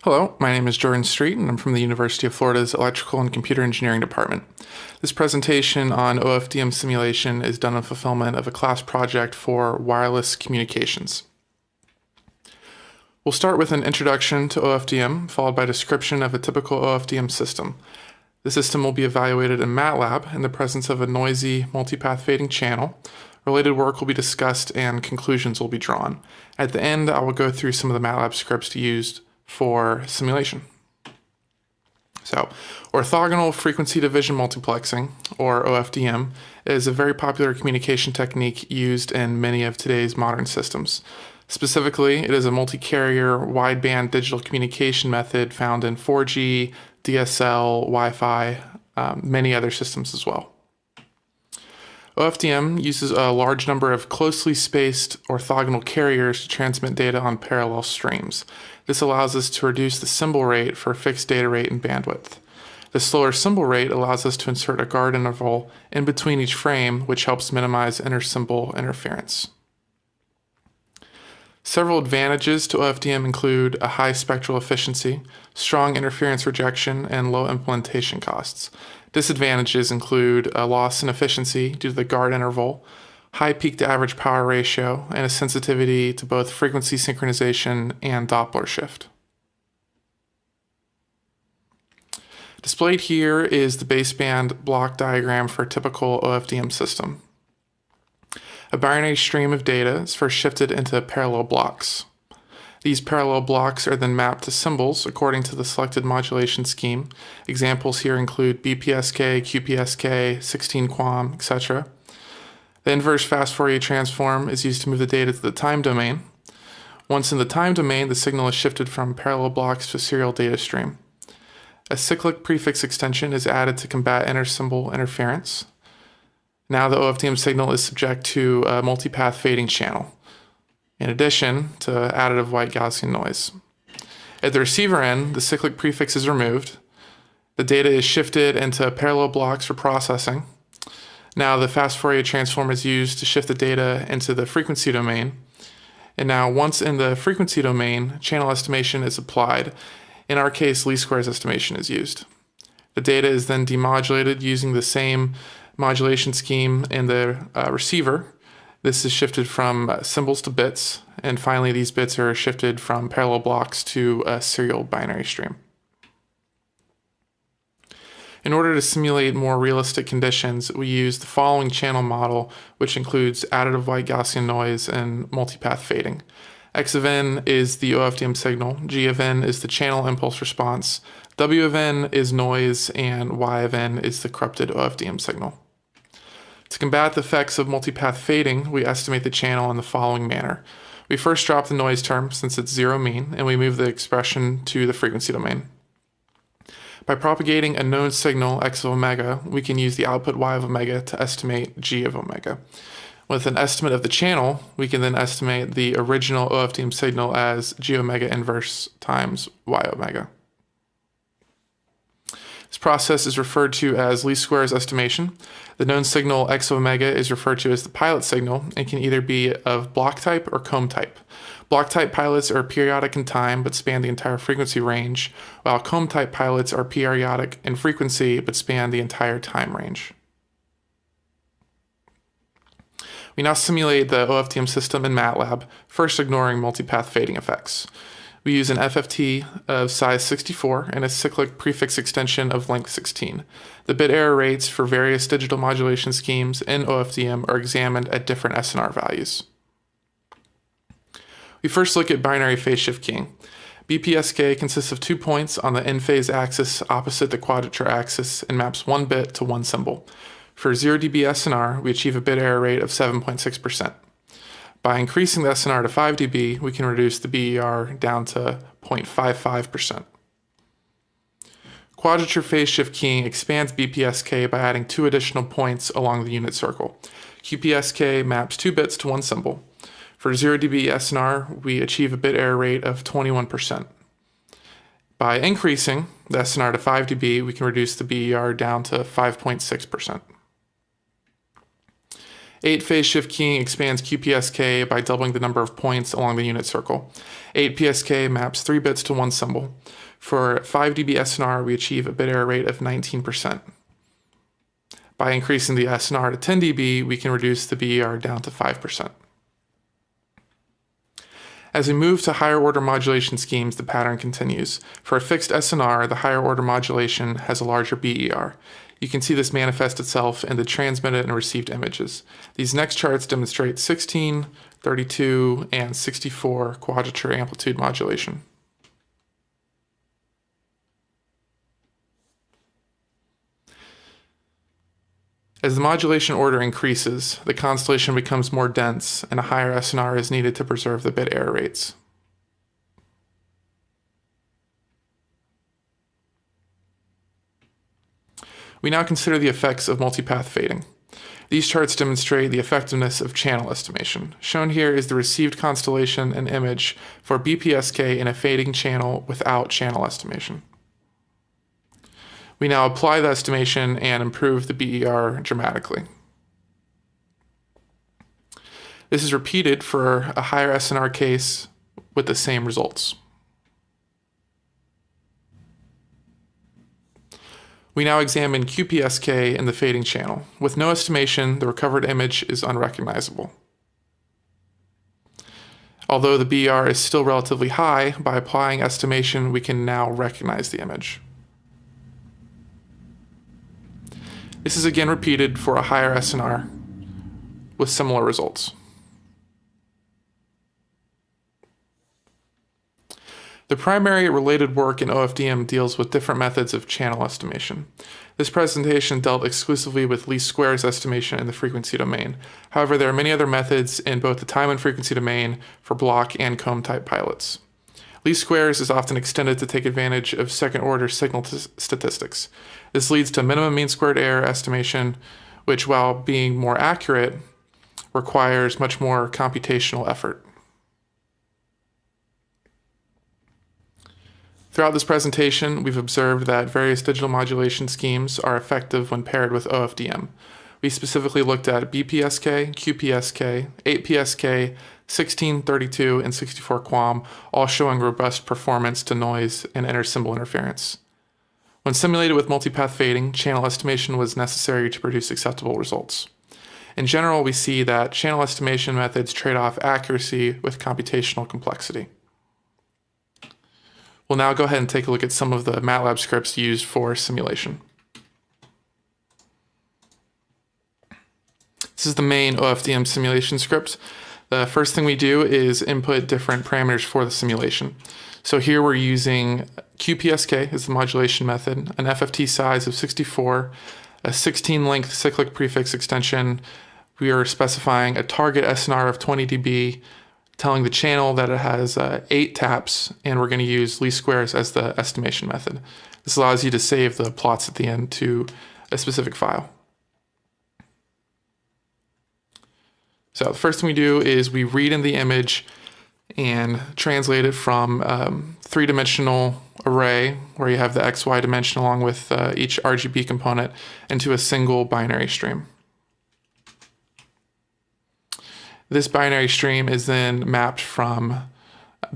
Hello, my name is Jordan Street, and I'm from the University of Florida's Electrical and Computer Engineering Department. This presentation on OFDM simulation is done in fulfillment of a class project for wireless communications. We'll start with an introduction to OFDM, followed by a description of a typical OFDM system. The system will be evaluated in MATLAB in the presence of a noisy multipath fading channel. Related work will be discussed and conclusions will be drawn. At the end, I will go through some of the MATLAB scripts used for simulation. So, orthogonal frequency division multiplexing, or OFDM, is a very popular communication technique used in many of today's modern systems. Specifically, it is a multi-carrier wideband digital communication method found in 4G, DSL, Wi-Fi, many other systems as well. OFDM uses a large number of closely spaced orthogonal carriers to transmit data on parallel streams. This allows us to reduce the symbol rate for fixed data rate and bandwidth. The slower symbol rate allows us to insert a guard interval in between each frame, which helps minimize inter-symbol interference. Several advantages to OFDM include a high spectral efficiency, strong interference rejection, and low implementation costs. Disadvantages include a loss in efficiency due to the guard interval, high peak to average power ratio, and a sensitivity to both frequency synchronization and Doppler shift. Displayed here is the baseband block diagram for a typical OFDM system. A binary stream of data is first shifted into parallel blocks. These parallel blocks are then mapped to symbols according to the selected modulation scheme. Examples here include BPSK, QPSK, 16 QAM, etc. The inverse fast Fourier transform is used to move the data to the time domain. Once in the time domain, the signal is shifted from parallel blocks to a serial data stream. A cyclic prefix extension is added to combat inter-symbol interference. Now the OFDM signal is subject to a multipath fading channel, in addition to additive white Gaussian noise. At the receiver end, the cyclic prefix is removed. The data is shifted into parallel blocks for processing. Now the fast Fourier transform is used to shift the data into the frequency domain. And now once in the frequency domain, channel estimation is applied. In our case, least squares estimation is used. The data is then demodulated using the same modulation scheme in the receiver. This is shifted from symbols to bits, and finally these bits are shifted from parallel blocks to a serial binary stream. In order to simulate more realistic conditions, we use the following channel model, which includes additive white Gaussian noise and multipath fading. X of n is the OFDM signal, G of n is the channel impulse response, W of n is noise, and Y of n is the corrupted OFDM signal. To combat the effects of multipath fading, we estimate the channel in the following manner. We first drop the noise term since it's zero mean, and we move the expression to the frequency domain. By propagating a known signal, x of omega, we can use the output y of omega to estimate g of omega. With an estimate of the channel, we can then estimate the original OFDM signal as g omega inverse times y omega. This process is referred to as least squares estimation. The known signal x of omega is referred to as the pilot signal and can either be of block type or comb type. Block type pilots are periodic in time but span the entire frequency range, while comb type pilots are periodic in frequency but span the entire time range. We now simulate the OFDM system in MATLAB, first ignoring multipath fading effects. We use an FFT of size 64 and a cyclic prefix extension of length 16. The bit error rates for various digital modulation schemes in OFDM are examined at different SNR values. We first look at binary phase shift keying. BPSK consists of 2 points on the in-phase axis opposite the quadrature axis and maps one bit to one symbol. For 0 dB SNR, we achieve a bit error rate of 7.6%. By increasing the SNR to 5 dB, we can reduce the BER down to 0.55%. Quadrature phase shift keying expands BPSK by adding 2 additional points along the unit circle. QPSK maps 2 bits to one symbol. For 0 dB SNR, we achieve a bit error rate of 21%. By increasing the SNR to 5 dB, we can reduce the BER down to 5.6%. 8 phase shift keying expands QPSK by doubling the number of points along the unit circle. 8 PSK maps 3 bits to 1 symbol. For 5 dB SNR, we achieve a bit error rate of 19%. By increasing the SNR to 10 dB, we can reduce the BER down to 5%. As we move to higher order modulation schemes, the pattern continues. For a fixed SNR, the higher order modulation has a larger BER. You can see this manifest itself in the transmitted and received images. These next charts demonstrate 16, 32, and 64 quadrature amplitude modulation. As the modulation order increases, the constellation becomes more dense and a higher SNR is needed to preserve the bit error rates. We now consider the effects of multipath fading. These charts demonstrate the effectiveness of channel estimation. Shown here is the received constellation and image for BPSK in a fading channel without channel estimation. We now apply the estimation and improve the BER dramatically. This is repeated for a higher SNR case with the same results. We now examine QPSK in the fading channel. With no estimation, the recovered image is unrecognizable. Although the BER is still relatively high, by applying estimation, we can now recognize the image. This is again repeated for a higher SNR with similar results. The primary related work in OFDM deals with different methods of channel estimation. This presentation dealt exclusively with least squares estimation in the frequency domain. However, there are many other methods in both the time and frequency domain for block and comb type pilots. Least squares is often extended to take advantage of second-order signal statistics. This leads to minimum mean squared error estimation, which, while being more accurate, requires much more computational effort. Throughout this presentation, we've observed that various digital modulation schemes are effective when paired with OFDM. We specifically looked at BPSK, QPSK, 8PSK, 16, 32, and 64 QAM, all showing robust performance to noise and inter-symbol interference. When simulated with multipath fading, channel estimation was necessary to produce acceptable results. In general, we see that channel estimation methods trade off accuracy with computational complexity. We'll now go ahead and take a look at some of the MATLAB scripts used for simulation. This is the main OFDM simulation script. The first thing we do is input different parameters for the simulation. So here we're using QPSK as the modulation method, an FFT size of 64, a 16-length cyclic prefix extension. We are specifying a target SNR of 20 dB, telling the channel that it has 8 taps, and we're going to use least squares as the estimation method. This allows you to save the plots at the end to a specific file. So the first thing we do is we read in the image and translate it from three-dimensional array, where you have the XY dimension along with each RGB component, into a single binary stream. This binary stream is then mapped from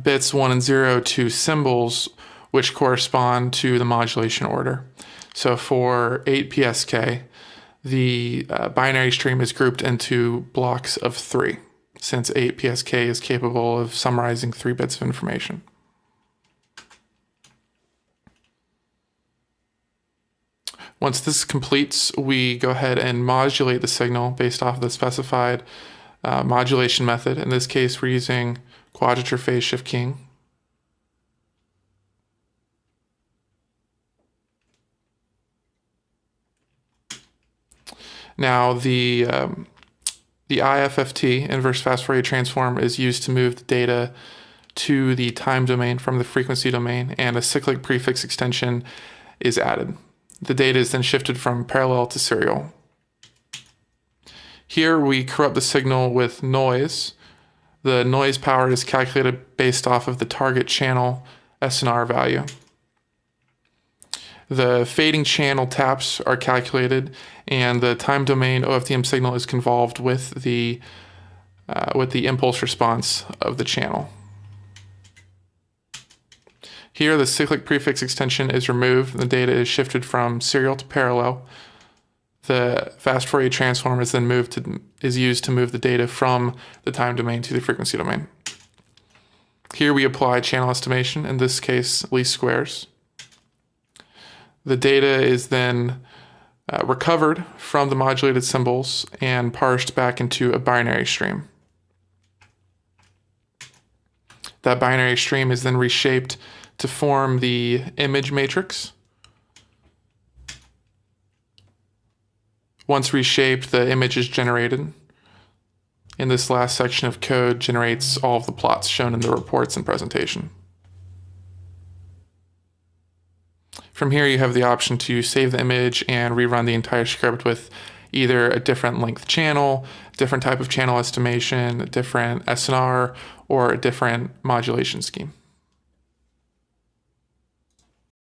bits 1 and 0 to symbols, which correspond to the modulation order. So for 8 PSK, the binary stream is grouped into blocks of 3, since 8 PSK is capable of summarizing 3 bits of information. Once this completes, we go ahead and modulate the signal based off of the specified modulation method. In this case, we're using quadrature phase shift keying. Now, the IFFT, inverse fast Fourier transform, is used to move the data to the time domain from the frequency domain, and a cyclic prefix extension is added. The data is then shifted from parallel to serial. Here we corrupt the signal with noise. The noise power is calculated based off of the target channel SNR value. The fading channel taps are calculated, and the time domain OFDM signal is convolved with the impulse response of the channel. Here, the cyclic prefix extension is removed, and the data is shifted from serial to parallel. The fast Fourier transform is then used to move the data from the time domain to the frequency domain. Here we apply channel estimation, in this case least squares. The data is then recovered from the modulated symbols and parsed back into a binary stream. That binary stream is then reshaped to form the image matrix. Once reshaped, the image is generated. And this last section of code generates all of the plots shown in the reports and presentation. From here, you have the option to save the image and rerun the entire script with either a different length channel, different type of channel estimation, a different SNR, or a different modulation scheme.